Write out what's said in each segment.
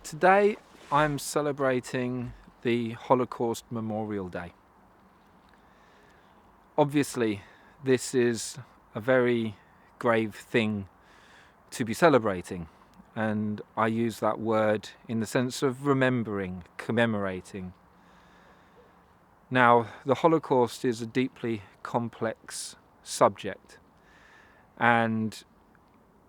Today I'm celebrating the Holocaust Memorial Day. Obviously, this is a very grave thing to be celebrating, and I use that word in the sense of remembering, commemorating. Now, the Holocaust is a deeply complex subject, and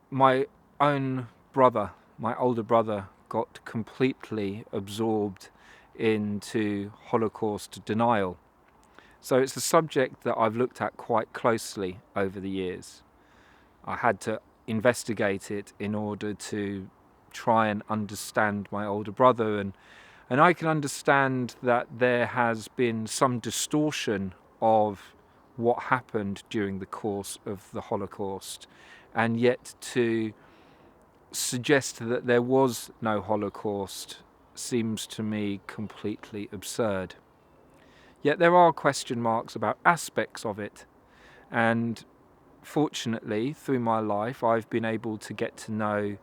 my own brother, my older brother, got completely absorbed into Holocaust denial. So it's a subject that I've looked at quite closely over the years. I had to investigate it in order to try and understand my older brother, and I can understand that there has been some distortion of what happened during the course of the Holocaust, and yet to suggest that there was no Holocaust seems to me completely absurd. Yet there are question marks about aspects of it, and fortunately through my life I've been able to get to know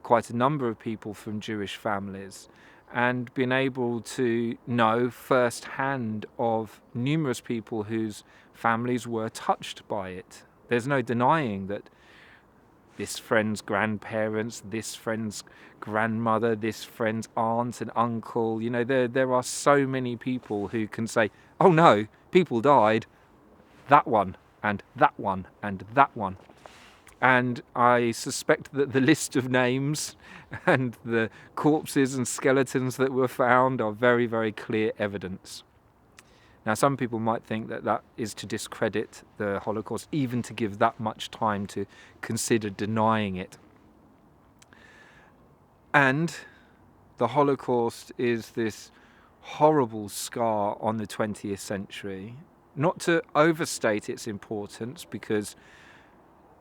quite a number of people from Jewish families and been able to know firsthand of numerous people whose families were touched by it. There's no denying that this friend's grandparents, this friend's grandmother, this friend's aunt and uncle, there are so many people who can say, oh no, people died, that one, and that one, and that one. And I suspect that the list of names and the corpses and skeletons that were found are very, very clear evidence. Now, some people might think that that is to discredit the Holocaust, even to give that much time to consider denying it. And the Holocaust is this horrible scar on the 20th century. Not to overstate its importance, because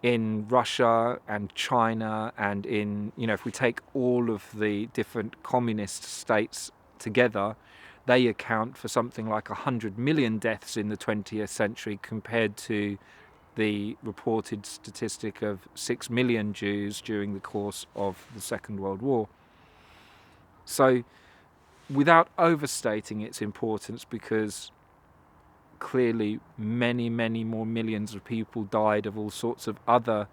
in Russia and China and if we take all of the different communist states together, they account for something like 100 million deaths in the 20th century compared to the reported statistic of 6 million Jews during the course of the Second World War. So, without overstating its importance, because clearly many, many more millions of people died of all sorts of other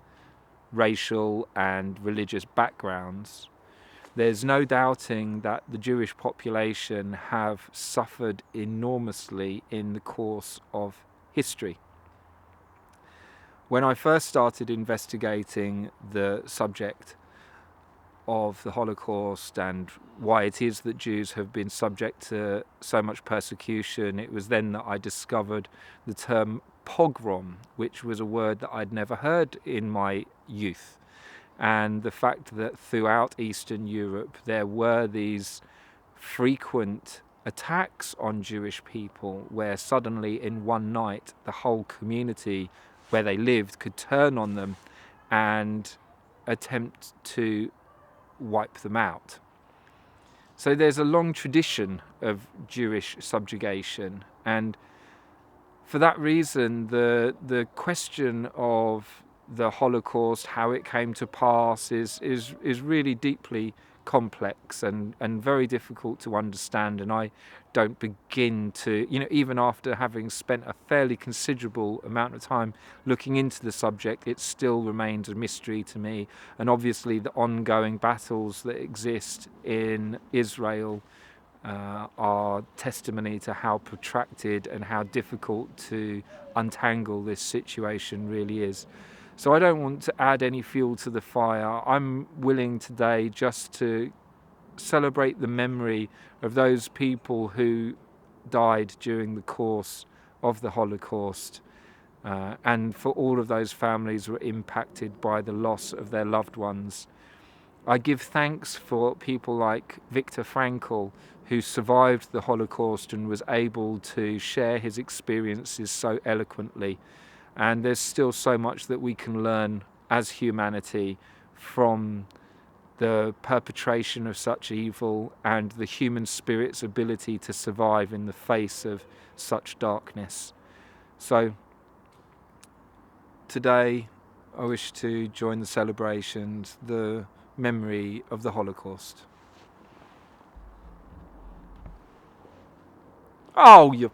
racial and religious backgrounds, there's no doubting that the Jewish population have suffered enormously in the course of history. When I first started investigating the subject of the Holocaust and why it is that Jews have been subject to so much persecution, it was then that I discovered the term pogrom, which was a word that I'd never heard in my youth. And the fact that throughout Eastern Europe there were these frequent attacks on Jewish people, where suddenly in one night the whole community where they lived could turn on them and attempt to wipe them out. So there's a long tradition of Jewish subjugation, and for that reason the question of the Holocaust, how it came to pass, is really deeply complex and very difficult to understand. And I don't begin to, even after having spent a fairly considerable amount of time looking into the subject, it still remains a mystery to me. And obviously the ongoing battles that exist in Israel are testimony to how protracted and how difficult to untangle this situation really is. So I don't want to add any fuel to the fire. I'm willing today just to celebrate the memory of those people who died during the course of the Holocaust, and for all of those families who were impacted by the loss of their loved ones. I give thanks for people like Viktor Frankl, who survived the Holocaust and was able to share his experiences so eloquently. And there's still so much that we can learn as humanity from the perpetration of such evil and the human spirit's ability to survive in the face of such darkness. So today I wish to join the celebrations, the memory of the Holocaust. Oh, you